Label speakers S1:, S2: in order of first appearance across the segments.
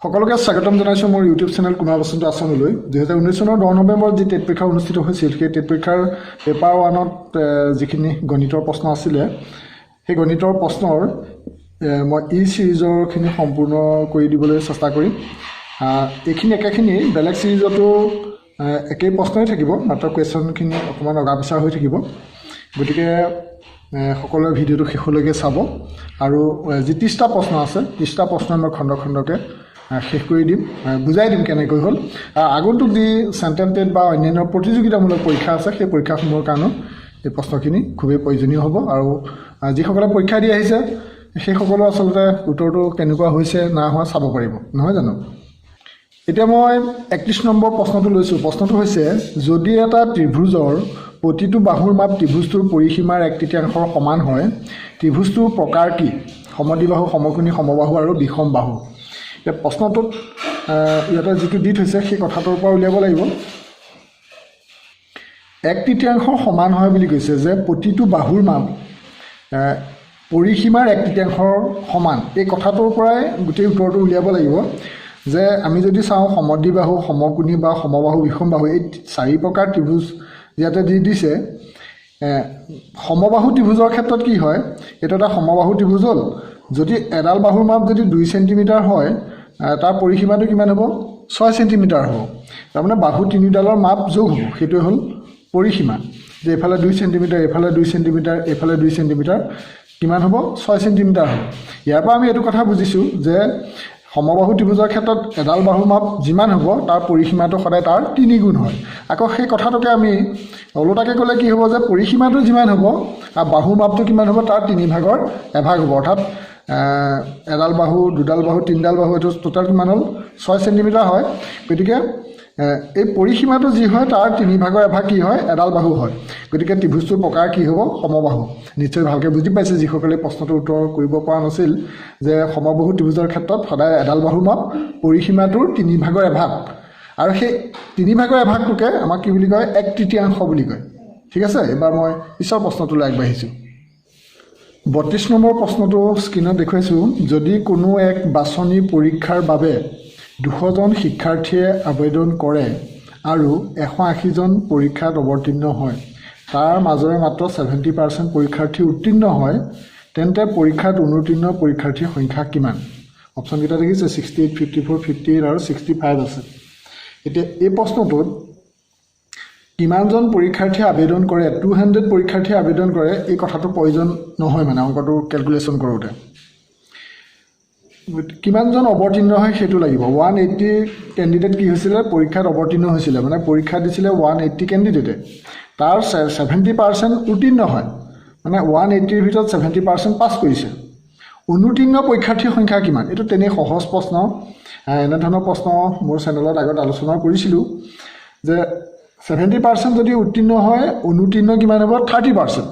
S1: সকলোকে স্বাগতম জনাইছোঁ মোৰ ইউটিউব চেনেল কুমাৰ বসন্ত আছামলৈ 2019 চনৰ 10 নৱেম্বৰত যি টেট পৰীক্ষা অনুষ্ঠিত হৈছিল সেই টেট পৰীক্ষাৰ পেপাৰ 1ত যিখিনি গণিতৰ প্ৰশ্ন আছিলে সেই গণিতৰ প্ৰশ্নৰ মই ই সিৰিজৰখিনি সম্পূৰ্ণ কৰি দিবলৈ চেষ্টা কৰিম এইখিনি একেখিনি বেলেগ সিৰিজতো একেই প্ৰশ্নই থাকিব মাত্ৰ কুৱেশ্যনখিনি অকণমান অগা পিছা হৈ থাকিব গতিকে সকলোৱে ভিডিঅ'টো শেষলৈকে চাব আৰু যি 30টা প্ৰশ্ন আছে 30টা প্ৰশ্ন মই খণ্ডকে শেষ কৰি দিম বুজাই দিম কেনেকৈ হ'ল আগন্তুক যি চেণ্ট্ৰেল টেট বা অন্যান্য প্ৰতিযোগিতামূলক পৰীক্ষা আছে সেই পৰীক্ষাসমূহৰ কাৰণে এই প্ৰশ্নখিনি খুবেই প্ৰয়োজনীয় হ'ব আৰু যিসকলে পৰীক্ষা দি আহিছে সেইসকলৰ আচলতে উত্তৰটো কেনেকুৱা হৈছে না হোৱা চাব পাৰিব নহয় জানো এতিয়া মই 31 নম্বৰ প্ৰশ্নটো লৈছোঁ প্ৰশ্নটো হৈছে যদি এটা ত্ৰিভুজৰ প্ৰতিটো বাহুৰ মাপ ত্ৰিভুজটোৰ পৰিসীমাৰ 1/3 সমান হয় ত্ৰিভুজটোৰ প্ৰকাৰ কি সমদ্বিবাহু সমকোণী সমবাহু আৰু বিষম বাহু এই প্ৰশ্নটোত ইয়াতে যিটো দি থৈছে সেই কথাটোৰ পৰা উলিয়াব লাগিব 1/3 সমান হয় বুলি কৈছে যে প্ৰতিটো বাহুৰ মাপ পৰিসীমাৰ 1/3 সমান এই কথাটোৰ পৰাই গোটেই উত্তৰটো উলিয়াব লাগিব যে আমি যদি চাওঁ সমদ্বিবাহু সমকোণী বা সমবাহু বিষম বাহু এই 4 প্ৰকাৰ ত্ৰিভুজ ইয়াতে দি দিছে সমবাহু ত্ৰিভুজৰ ক্ষেত্ৰত কি হয় এটা এটা সমবাহু ত্ৰিভুজ হ'ল যদি এডাল বাহুৰ মাপ যদি 2 সেন্টিমিটাৰ হয় তাৰ পৰিসীমাটো কিমান হ'ব 6 সেন্টিমিটাৰ হ'ব তাৰমানে বাহু তিনিডালৰ মাপ যোগ হ'ব সেইটো হ'ল পৰিসীমা যে এফালে 2 সেন্টিমিটাৰ এফালে 2 সেন্টিমিটাৰ এফালে 2 সেন্টিমিটাৰ কিমান হ'ব 6 সেন্টিমিটাৰ হ'ব ইয়াৰ পৰা আমি এইটো কথা বুজিছোঁ যে সমবাহু ত্ৰিভুজৰ ক্ষেত্ৰত এডাল বাহুৰ মাপ যিমান হ'ব তাৰ পৰিসীমাটো সদায় তাৰ 3 গুণ হয় আকৌ সেই কথাটোকে আমি ওলোটাকে ক'লে কি হ'ব যে পৰিসীমাটো যিমান হ'ব আৰু বাহুৰ মাপটো কিমান হ'ব তাৰ 3/1 হ'ব অৰ্থাৎ এডাল বাহু দুডাল বাহু তিনিডাল বাহু এইটো টোটাল কিমান হ'ল 6 সেন্টিমিটাৰ হয় গতিকে এই পৰিসীমাটো যি হয় তাৰ 3/1 কি হয় এডাল বাহু হয় গতিকে ত্ৰিভুজটোৰ প্ৰকাৰ কি হ'ব সমবাহু নিশ্চয় ভালকৈ বুজি পাইছে যিসকলে প্ৰশ্নটোৰ উত্তৰ কৰিব পৰা নাছিল যে সমবাহু ত্ৰিভুজৰ ক্ষেত্ৰত সদায় এডাল বাহুৰ মাপ পৰিসীমাটোৰ 3/1 আৰু সেই 3/1টোকে আমাক কি বুলি কয় 1/3 বুলি কয় ঠিক আছে এবাৰ মই পিছৰ প্ৰশ্নটোলৈ আগবাঢ়িছোঁ 32 নম্বৰ প্ৰশ্নটো স্ক্ৰীনত দেখুৱাইছোঁ যদি কোনো এক বাছনি পৰীক্ষাৰ বাবে 200 জন শিক্ষাৰ্থীয়ে আবেদন কৰে আৰু 180 জন পৰীক্ষাত অৱতীৰ্ণ হয় তাৰ মাজৰে মাত্ৰ 70% পৰীক্ষাৰ্থী উত্তীৰ্ণ হয় তেন্তে পৰীক্ষাত অনুত্তীৰ্ণ পৰীক্ষাৰ্থীৰ সংখ্যা কিমান অপশ্যনকেইটা দেখিছে 68 54 58 আৰু 65 আছে এতিয়া এই প্ৰশ্নটোত কিমানজন পৰীক্ষাৰ্থীয়ে আবেদন কৰে 200 পৰীক্ষাৰ্থীয়ে আবেদন কৰে এই কথাটো প্ৰয়োজন নহয় মানে অংকটো কেলকুলেশ্যন কৰোঁতে কিমানজন অৱতীৰ্ণ হয় সেইটো লাগিব 180 কেণ্ডিডেট কি হৈছিলে পৰীক্ষাত অৱতীৰ্ণ হৈছিলে মানে পৰীক্ষা দিছিলে 180 কেণ্ডিডেটে তাৰ 70% উত্তীৰ্ণ হয় মানে 180ৰ ভিতৰত 70% পাছ কৰিছে অনুত্তীৰ্ণ পৰীক্ষাৰ্থীৰ সংখ্যা কিমান এইটো তেনেই সহজ প্ৰশ্ন এনেধৰণৰ প্ৰশ্ন মোৰ চেনেলত আগত আলোচনা কৰিছিলোঁ যে 70% যদি উত্তীৰ্ণ হয় অনুত্তীৰ্ণ কিমান হ'ব 30%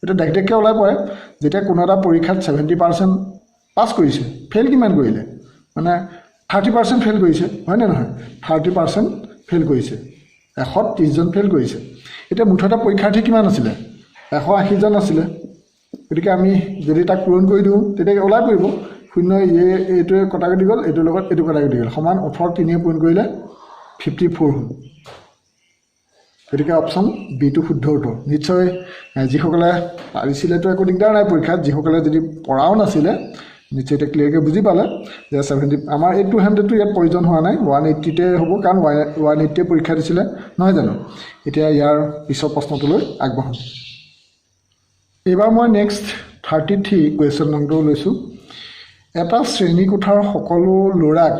S1: এইটো দেখকৈ ওলাই পৰে যেতিয়া কোনো এটা পৰীক্ষাত 70% পাছ কৰিছে ফেইল কিমান কৰিলে মানে 30% ফেইল কৰিছে হয়নে নহয় 30% ফেইল কৰিছে 130 জন ফেইল কৰিছে এতিয়া মুঠতে পৰীক্ষাৰ্থী কিমান আছিলে 180 জন আছিলে গতিকে আমি যদি তাক পূৰণ কৰি দিওঁ তেতিয়া ওলাই পৰিব শূন্য এইটোৱে কটাকটি দি গ'ল এইটোৰ লগত এইটো কটাকটি দি গ'ল সমান 18 3 পূৰণ কৰিলে 54 হ'ল গতিকে অপশ্যন বিটো শুদ্ধ উত্তৰ নিশ্চয় যিসকলে পাৰিছিলেতো একো দিগদাৰ নাই পৰীক্ষাত যিসকলে যদি পঢ়াও নাছিলে নিশ্চয় এতিয়া ক্লিয়াৰকৈ বুজি পালে যে 70 আমাৰ এই 200টো ইয়াত প্ৰয়োজন হোৱা নাই 180তে হ'ব কাৰণ 180তে পৰীক্ষা দিছিলে নহয় জানো এতিয়া ইয়াৰ পিছৰ প্ৰশ্নটোলৈ আগবাঢ়োঁ এইবাৰ মই নেক্সট 33 কুৱেশ্যন নম্বৰটো লৈছোঁ এটা শ্ৰেণীকোঠাৰ সকলো ল'ৰাক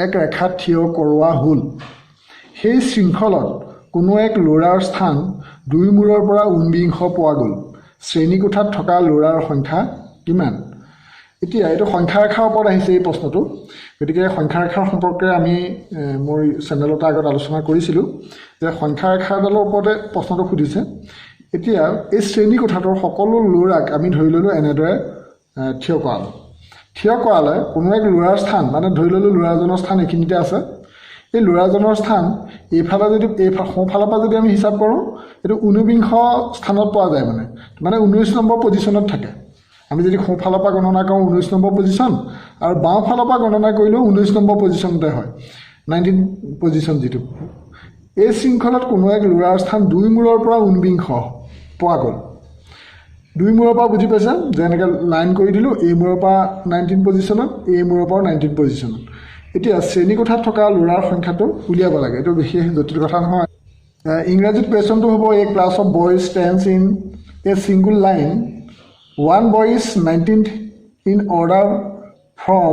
S1: এক ৰেখাত থিয় কৰোৱা হ'ল সেই শৃংখলত কোনো এক ল'ৰাৰ স্থান 2 মূৰৰ পৰা ঊনবিংশ পোৱা গ'ল শ্ৰেণীকোঠাত থকা ল'ৰাৰ সংখ্যা কিমান এতিয়া এইটো সংখ্যা ৰেখাৰ ওপৰত আহিছে এই প্ৰশ্নটো গতিকে সংখ্যা ৰেখাৰ সম্পৰ্কে আমি মোৰ চেনেলত আগত আলোচনা কৰিছিলোঁ যে সংখ্যা ৰেখাডালৰ ওপৰতে প্ৰশ্নটো সুধিছে এতিয়া এই শ্ৰেণীকোঠাটোৰ সকলো ল'ৰাক আমি ধৰি ল'লোঁ এনেদৰে থিয় কৰালে কোনো এক ল'ৰাৰ স্থান মানে ধৰি ল'লোঁ ল'ৰাজনৰ স্থান এইখিনিতে আছে এই ল'ৰাজনৰ স্থান এইফালে যদি সোঁফালৰ পৰা যদি আমি হিচাপ কৰোঁ এইটো 49 স্থানত পোৱা যায় মানে 19 নম্বৰ পজিশ্যনত থাকে আমি যদি সোঁফালৰ পৰা গণনা কৰোঁ 19 নম্বৰ পজিশ্যন আৰু বাওঁফালৰ পৰা গণনা কৰিলেও 19 নম্বৰ পজিশ্যনতে হয় 19 পজিশ্যন যিটো এই শৃংখলত কোনো এক ল'ৰাৰ স্থান 2 মূৰৰ পৰা 49 পোৱা গ'ল 2 মূৰৰ পৰা বুজি পাইছা যে এনেকৈ লাইন কৰি দিলোঁ এই মূৰৰ পৰা 19 পজিশ্যনত এই মূৰৰ পৰা 19 পজিশ্যনত এতিয়া শ্ৰেণীকোঠাত থকা ল'ৰাৰ সংখ্যাটো উলিয়াব লাগে এইটো বিশেষ জটিল কথা নহয় ইংৰাজীত কুৱেশ্যনটো হ'ব a class of boys stands in a single line one boy is 19th in order from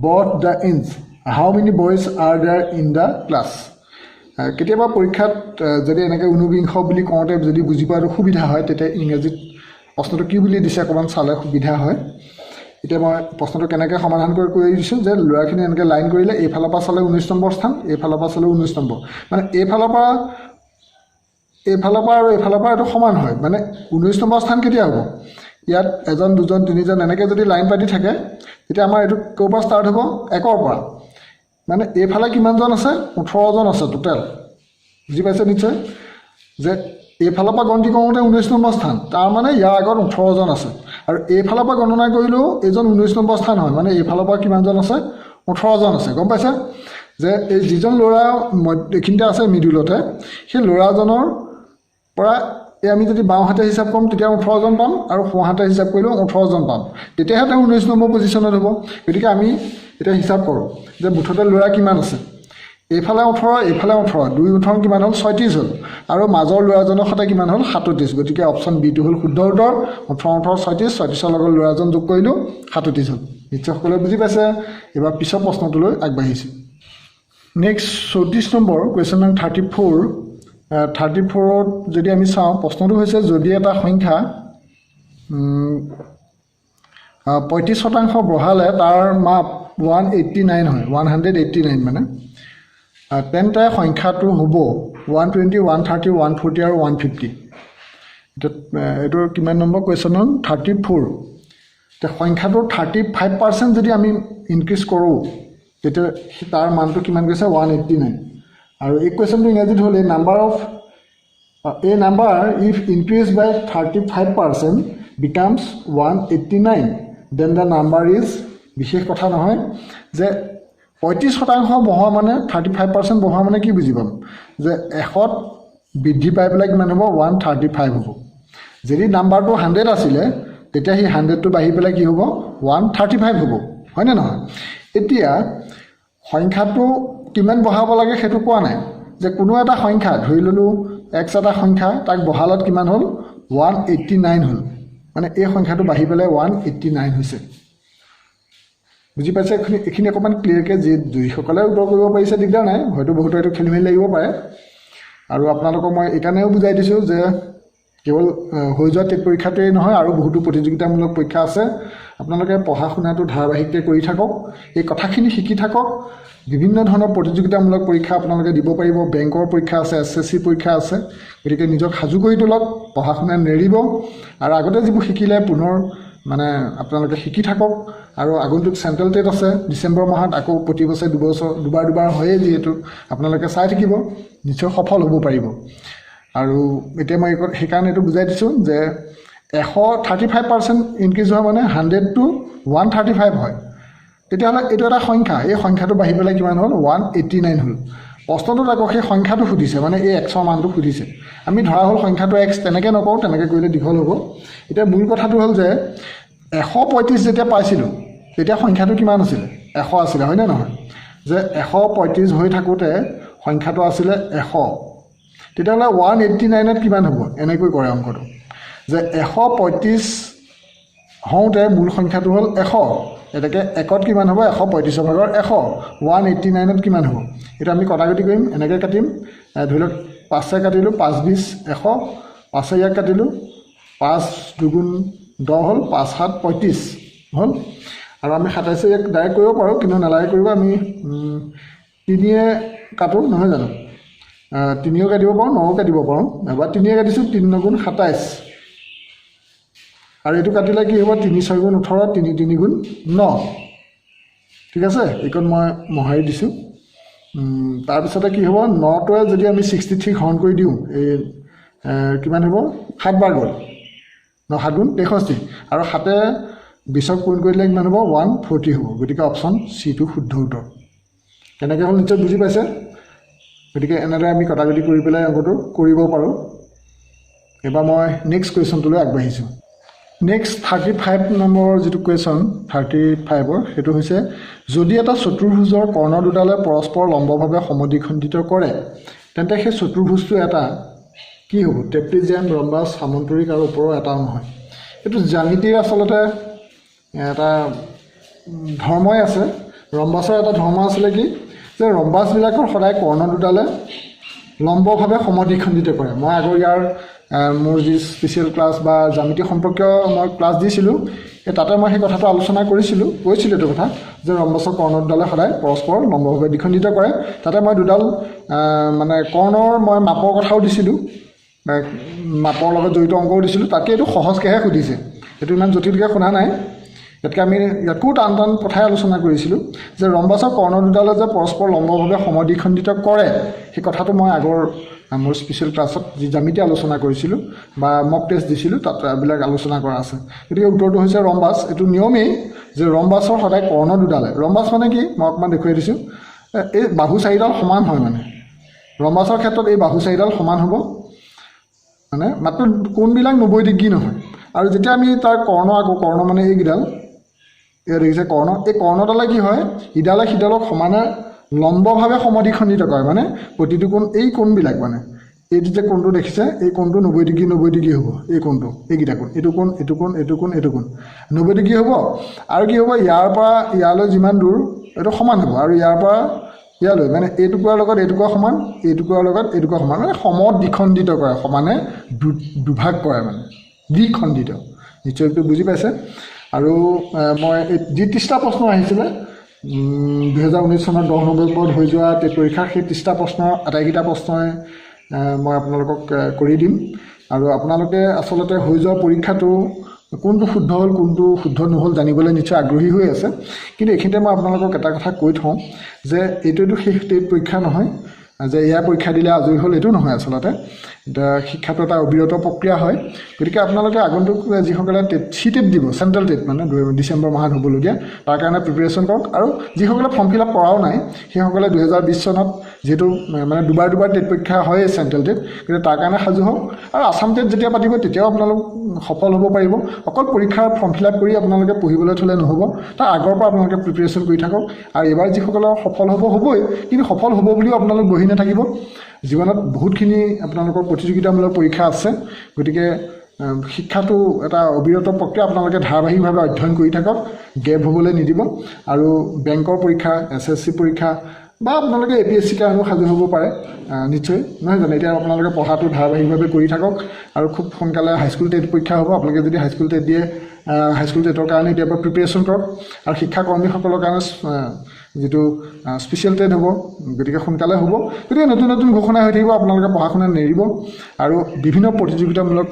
S1: both the ends how many boys are there in the class কেতিয়াবা পৰীক্ষাত যদি এনেকৈ 49 বুলি কওঁতে যদি বুজি পোৱাটো সুবিধা হয় তেতিয়া ইংৰাজীত প্ৰশ্নটো কি বুলি দিছে অকণমান চালে সুবিধা হয় এতিয়া মই প্ৰশ্নটো কেনেকৈ সমাধান কৰি দিছোঁ যে ল'ৰাখিনি এনেকৈ লাইন কৰিলে এইফালৰ পৰা চালে 19 নম্বৰ স্থান এইফালৰ পৰা চালে 19 নম্বৰ মানে এইফালৰ পৰা আৰু এইফালৰ পৰা এইটো সমান হয় মানে 19 নম্বৰ স্থান কেতিয়া হ'ব ইয়াত এজন দুজন তিনিজন এনেকৈ যদি লাইন পাতি থাকে তেতিয়া আমাৰ এইটো ক'ৰ পৰা ষ্টাৰ্ট হ'ব 1ৰ পৰা মানে এইফালে কিমানজন আছে 18জন আছে টোটেল বুজি পাইছে নিশ্চয় যে এইফালৰ পৰা গণতি কৰোঁতে 19 নম্বৰ স্থান তাৰমানে ইয়াৰ আগত 18জন আছে আৰু এইফালৰ পৰা গণনা কৰিলেও এইজন 19 নম্বৰ স্থান হয় মানে এইফালৰ পৰা কিমানজন আছে 18জন আছে গম পাইছে যে এই যিজন ল'ৰা এইখিনিতে আছে মিডিলতে সেই ল'ৰাজনৰ পৰা আমি যদি বাওঁহাতে হিচাপ কৰিম তেতিয়া 18জন পাম আৰু সোঁহাতে হিচাপ কৰিলেও 18জন পাম তেতিয়াহে তেওঁ 19 নম্বৰ পজিশ্যনত হ'ব গতিকে আমি এতিয়া হিচাপ কৰোঁ যে মুঠতে ল'ৰা কিমান আছে এইফালে 18 এইফালে 18 2 18 কিমান হ'ল 36 হ'ল আৰু মাজৰ ল'ৰাজনৰ সৈতে কিমান হ'ল 37 গতিকে অপশ্যন বিটো হ'ল শুদ্ধ উত্তৰ 18 18 36 36ৰ লগত ল'ৰাজন যোগ কৰিলোঁ 37 হ'ল নিশ্চয় সকলোৱে বুজি পাইছে এবাৰ পিছৰ প্ৰশ্নটোলৈ আগবাঢ়িছোঁ নেক্সট 34 নম্বৰ কুৱেশ্যন নং 34ত যদি আমি চাওঁ প্ৰশ্নটো হৈছে যদি এটা সংখ্যা 35% বঢ়ালে তাৰ মাপ 189 হয় 189 মানে তেন্তে সংখ্যাটো হ'ব 120 130 140 আৰু 150 এইটো কিমান নম্বৰ কুৱেশ্যন নং 34 এতিয়া সংখ্যাটোৰ 35% যদি আমি ইনক্ৰিজ কৰোঁ তেতিয়া তাৰ মানটো কিমান গৈছে 189 আৰু এই কুৱেশ্যনটো ইংৰাজীত হ'ল a number if increased by 35% becomes 189 then the number is বিশেষ কথা নহয় যে 35% বঢ়োৱা মানে 35% বঢ়োৱা মানে কি বুজি পাম যে 100ত বৃদ্ধি পাই পেলাই কিমান হ'ব 135 হ'ব যদি নাম্বাৰটো 100 আছিলে তেতিয়া সেই 100টো বাঢ়ি পেলাই কি হ'ব 135 হ'ব হয়নে নহয় এতিয়া সংখ্যাটো কিমান বঢ়াব লাগে সেইটো কোৱা নাই যে কোনো এটা সংখ্যা ধৰি ল'লোঁ x এটা সংখ্যা তাক বঢ়ালত কিমান হ'ল 189 হ'ল মানে এই সংখ্যাটো বাঢ়ি পেলাই 189 হৈছে বুজি পাইছে এইখিনি অকণমান ক্লিয়াৰকৈ যিসকলে উত্তৰ কৰিব পাৰিছে দিগদাৰ নাই হয়তো বহুতো এইটো খেলি মেলি লাগিব পাৰে আৰু আপোনালোকক মই এইকাৰণেও বুজাই দিছোঁ যে কেৱল হৈ যোৱা টেট পৰীক্ষাটোৱেই নহয় আৰু বহুতো প্ৰতিযোগিতামূলক পৰীক্ষা আছে আপোনালোকে পঢ়া শুনাটো ধাৰাবাহিককৈ কৰি থাকক এই কথাখিনি শিকি থাকক বিভিন্ন ধৰণৰ প্ৰতিযোগিতামূলক পৰীক্ষা আপোনালোকে দিব পাৰিব বেংকৰ পৰীক্ষা আছে SSC পৰীক্ষা আছে গতিকে নিজক সাজু কৰি তোলক পঢ়া শুনা নেৰিব আৰু আগতে যিবোৰ শিকিলে পুনৰ মানে আপোনালোকে শিকি থাকক আৰু আগন্তুক চেণ্ট্ৰেল টেট আছে ডিচেম্বৰ মাহত আকৌ প্ৰতি বছৰে দুবাৰ হয়েই যিহেতু আপোনালোকে চাই থাকিব নিশ্চয় সফল হ'ব পাৰিব আৰু এতিয়া মই সেইকাৰণে এইটো বুজাই দিছোঁ যে 135% ইনক্ৰিজ হোৱা মানে 100 to 135 হয় তেতিয়াহ'লে এইটো এটা সংখ্যা এই সংখ্যাটো বাঢ়ি পেলাই কিমান হ'ল 189 হ'ল প্ৰশ্নটোত আকৌ সেই সংখ্যাটো সুধিছে মানে এই xৰ মানটো সুধিছে আমি ধৰা হ'ল সংখ্যাটো x তেনেকৈ নকওঁ তেনেকৈ কৰিলে দীঘল হ'ব এতিয়া মূল কথাটো হ'ল যে 135 যেতিয়া পাইছিলোঁ তেতিয়া সংখ্যাটো কিমান আছিলে 100 আছিলে হয়নে নহয় যে 135 হৈ থাকোঁতে সংখ্যাটো আছিলে 100 তেতিয়াহ'লে 189ত কিমান হ'ব এনেকৈ কৰে অংকটো যে 135 হওঁতে মূল সংখ্যাটো হ'ল 100 এটাকে 1ত কিমান হ'ব 135 ভাগৰ 100 189ত কিমান হ'ব এটা আমি কটাকটি কৰিম এনেকৈ কাটিম ধৰি লওক 5 কাটিলোঁ 5 20 100 5 ইয়াক কাটিলোঁ 5 দুগুণ 10 হ'ল 5 7 35 হ'ল আৰু আমি 27 ইয়াক ডাইৰেক্ট কৰিব পাৰোঁ কিন্তু নালাগে কৰিব আমি 3 কাটোঁ নহয় জানো 3ও কাটিব পাৰোঁ 9ও কাটিব পাৰোঁ এবাৰ 3 কাটিছোঁ 3 9 গুণ 27 আৰু এইটো কাটিলে কি হ'ব 3 6 গুণ 18 3 3 গুণ 9 ঠিক আছে এইকণ মই মহাৰি দিছোঁ তাৰপিছতে কি হ'ব 9টোৱে যদি আমি 63 হৰণ কৰি দিওঁ এই কিমান হ'ব 7 বাৰ গ'ল 7 গুণ 63 আৰু 7 20ক পইণ্ট কৰি দিলে কিমান হ'ব 140 হ'ব গতিকে অপশ্যন চিটো শুদ্ধ উত্তৰ কেনেকৈ হ'ল নিশ্চয় বুজি পাইছে গতিকে এনেদৰে আমি কটাকটি কৰি পেলাই অংকটো কৰিব পাৰোঁ এবাৰ মই নেক্সট কুৱেশ্যনটোলৈ আগবাঢ়িছোঁ নেক্সট 35 নম্বৰ যিটো কুৱেশ্যন 35ৰ সেইটো হৈছে যদি এটা চতুৰ্ভুজৰ কৰ্ণ দুটালে পৰস্পৰ লম্বভাৱে সমদ্বিখণ্ডিত কৰে তেন্তে সেই চতুৰ্ভুজটো এটা কি হ'ব ট্ৰেপিজিয়াম ৰম্বাছ সামন্তৰিক আৰু ওপৰৰ এটাও নহয় এইটো জ্যামিতিৰ আচলতে এটা ধৰ্মই আছে ৰম্বাছৰ এটা ধৰ্ম আছিলে কি যে ৰম্বাছবিলাকৰ সদায় কৰ্ণ দুটালে লম্বভাৱে সমদ্বিখণ্ডিত কৰে মই আগৰ ইয়াৰ মোৰ যি স্পেচিয়েল ক্লাছ বা জ্যামিতি সম্পৰ্কীয় মই ক্লাছ দিছিলোঁ তাতে মই সেই কথাটো আলোচনা কৈছিলোঁ এইটো কথা যে ৰম্বাছৰ কৰ্ণ দুটালে সদায় পৰস্পৰ লম্বভাৱে দ্বিখণ্ডিত কৰে তাতে মই দুডাল মানে কৰ্ণৰ মই মাপৰ কথাও দিছিলোঁ মাপৰ লগত জড়িত অংকও দিছিলোঁ তাকে এইটো সহজকৈহে সুধিছে এইটো ইমান জটিলকৈ শুনা নাই ইয়াতকৈ আমি ইয়াকো টান কথাই আলোচনা কৰিছিলোঁ যে ৰম্বাছৰ কৰ্ণ দুটালে যে পৰস্পৰ লম্বভাৱে সমদ্বিখণ্ডিত কৰে সেই কথাটো মই আগৰ মোৰ স্পেচিয়েল ক্লাছত যি জ্যামিতি আলোচনা কৰিছিলোঁ বা মক টেষ্ট দিছিলোঁ তাত এইবিলাক আলোচনা কৰা আছে গতিকে উত্তৰটো হৈছে ৰম্বাছ এইটো নিয়মেই যে ৰম্বাছৰ সদায় কৰ্ণ দুটালে ৰম্বাছ মানে কি মই অকণমান দেখুৱাই দিছোঁ এই বাহু চাৰিডাল সমান হয় মানে ৰম্বাছৰ ক্ষেত্ৰত এই বাহু চাৰিডাল সমান হ'ব মানে মাত্ৰ কোণবিলাক 90 ডিগ্ৰী নহয় আৰু যেতিয়া আমি তাৰ কৰ্ণ মানে এইকেইডাল এয়া দেখিছে কৰ্ণ এই কৰ্ণডালে কি হয় ইডালে সিডালক সমানে লম্বভাৱে সমদ্বিখণ্ডিত কৰে মানে প্ৰতিটো কোণ এই কোণবিলাক মানে এইটো যে কোণটো দেখিছে এই কোণটো 90 ডিগ্ৰী হ'ব এই কোণটো এইকেইটা কোণ এইটো কোণ 90 ডিগ্ৰী হ'ব আৰু কি হ'ব ইয়াৰ পৰা ইয়ালৈ যিমান দূৰ এইটো সমান হ'ব আৰু ইয়াৰ পৰা ইয়ালৈ মানে এইটুকুৰাৰ লগত এইটুকুৰা সমান এইটুকুৰাৰ লগত এইটুকুৰা সমান মানে সমদ্বিখণ্ডিত কৰে সমানে দুভাগ কৰে মানে দ্বিখণ্ডিত নিশ্চয় এইটো বুজি পাইছে আৰু মই যি 30টা প্ৰশ্ন আহিছিলে 2019 চনৰ 10 নৱেম্বৰত হৈ যোৱা টেট পৰীক্ষাৰ সেই 30টা প্ৰশ্নৰ আটাইকেইটা প্ৰশ্নই মই আপোনালোকক কৰি দিম আৰু আপোনালোকে আচলতে হৈ যোৱা পৰীক্ষাটো কোনটো শুদ্ধ হ'ল কোনটো শুদ্ধ নহ'ল জানিবলৈ নিশ্চয় আগ্ৰহী হৈ আছে কিন্তু এইখিনিতে মই আপোনালোকক এটা কথা কৈ থওঁ যে এইটোতো শেষ টেট পৰীক্ষা নহয় যে ইয়াৰ পৰীক্ষা দিলে আজৰি হ'ল এইটো নহয় আচলতে শিক্ষাটো এটা অবিৰত প্ৰক্ৰিয়া হয় গতিকে আপোনালোকে আগন্তুক যিসকলে টেট দিব চেণ্ট্ৰেল টেট মানে ডিচেম্বৰ মাহত হ'বলগীয়া তাৰ কাৰণে প্ৰিপেৰেশ্যন কৰক আৰু যিসকলে ফৰ্ম ফিল আপ কৰাও নাই সেইসকলে 2020 চনত যিহেতু মানে দুবাৰ টেট পৰীক্ষা হয় চেণ্ট্ৰেল টেট গতিকে তাৰ কাৰণে সাজু হওক আৰু আছাম টেট যেতিয়া পাতিব তেতিয়াও আপোনালোক সফল হ'ব পাৰিব অকল পৰীক্ষাৰ ফৰ্ম ফিল আপ কৰি আপোনালোকে পঢ়িবলৈ থ'লে নহ'ব তাৰ আগৰ পৰা আপোনালোকে প্ৰিপেৰেশ্যন কৰি থাকক আৰু এইবাৰ যিসকলৰ সফল হ'বই কিন্তু সফল হ'ব বুলিও আপোনালোক বহি নাথাকিব জীৱনত বহুতখিনি আপোনালোকৰ প্ৰতিযোগিতামূলক পৰীক্ষা আছে গতিকে শিক্ষাটো এটা অবিৰত প্ৰক্ৰিয়া আপোনালোকে ধাৰাবাহিকভাৱে অধ্যয়ন কৰি থাকক গেপ হ'বলৈ নিদিব আৰু বেংকৰ পৰীক্ষা SSC পৰীক্ষা বা আপোনালোকে APSC কাৰণেও সাজু হ'ব পাৰে নিশ্চয় নহয় জানো এতিয়া আপোনালোকে পঢ়াটো ধাৰাবাহিকভাৱে কৰি থাকক আৰু খুব সোনকালে হাইস্কুল টেট পৰীক্ষা হ'ব আপোনালোকে যদি হাইস্কুল টেট দিয়ে হাইস্কুল টেটৰ কাৰণে এতিয়াৰ পৰা প্ৰিপেৰেশ্যন কৰক আৰু শিক্ষাকৰ্মীসকলৰ কাৰণে যিটো স্পেচিয়েল টেট হ'ব গতিকে সোনকালে হ'ব গতিকে নতুন ঘোষণা হৈ থাকিব আপোনালোকে পঢ়া শুনা নেৰিব আৰু বিভিন্ন প্ৰতিযোগিতামূলক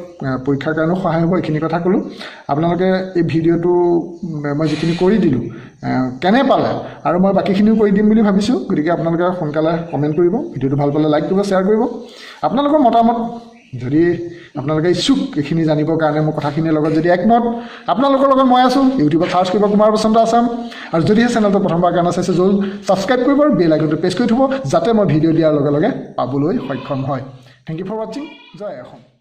S1: পৰীক্ষাৰ কাৰণেও সহায় হ'ব এইখিনি কথা ক'লোঁ আপোনালোকে এই ভিডিঅ'টো মই যিখিনি কৰি দিলোঁ কেনে পালে আৰু মই বাকীখিনিও কৰি দিম বুলি ভাবিছোঁ গতিকে আপোনালোকে সোনকালে কমেণ্ট কৰিব ভিডিঅ'টো ভাল পালে লাইক কৰিব শ্বেয়াৰ কৰিব আপোনালোকৰ মতামত যদি আপোনালোকে ইচ্ছুক এইখিনি জানিবৰ কাৰণে মোৰ কথাখিনিৰ লগত যদি একমত আপোনালোকৰ লগত মই আছোঁ ইউটিউবত চাৰ্চ কৰিব কুমাৰ বসন্ত আছাম আৰু যদিহে চেনেলটো প্ৰথমবাৰ কাৰণে চাইছে জল ছাবস্ক্ৰাইব কৰিব আৰু বেল আইকনটো প্ৰেছ কৰি থ'ব যাতে মই ভিডিঅ' দিয়াৰ লগে লগে পাবলৈ সক্ষম হয় থেংক ইউ ফৰ ৱাচিং জয় অসম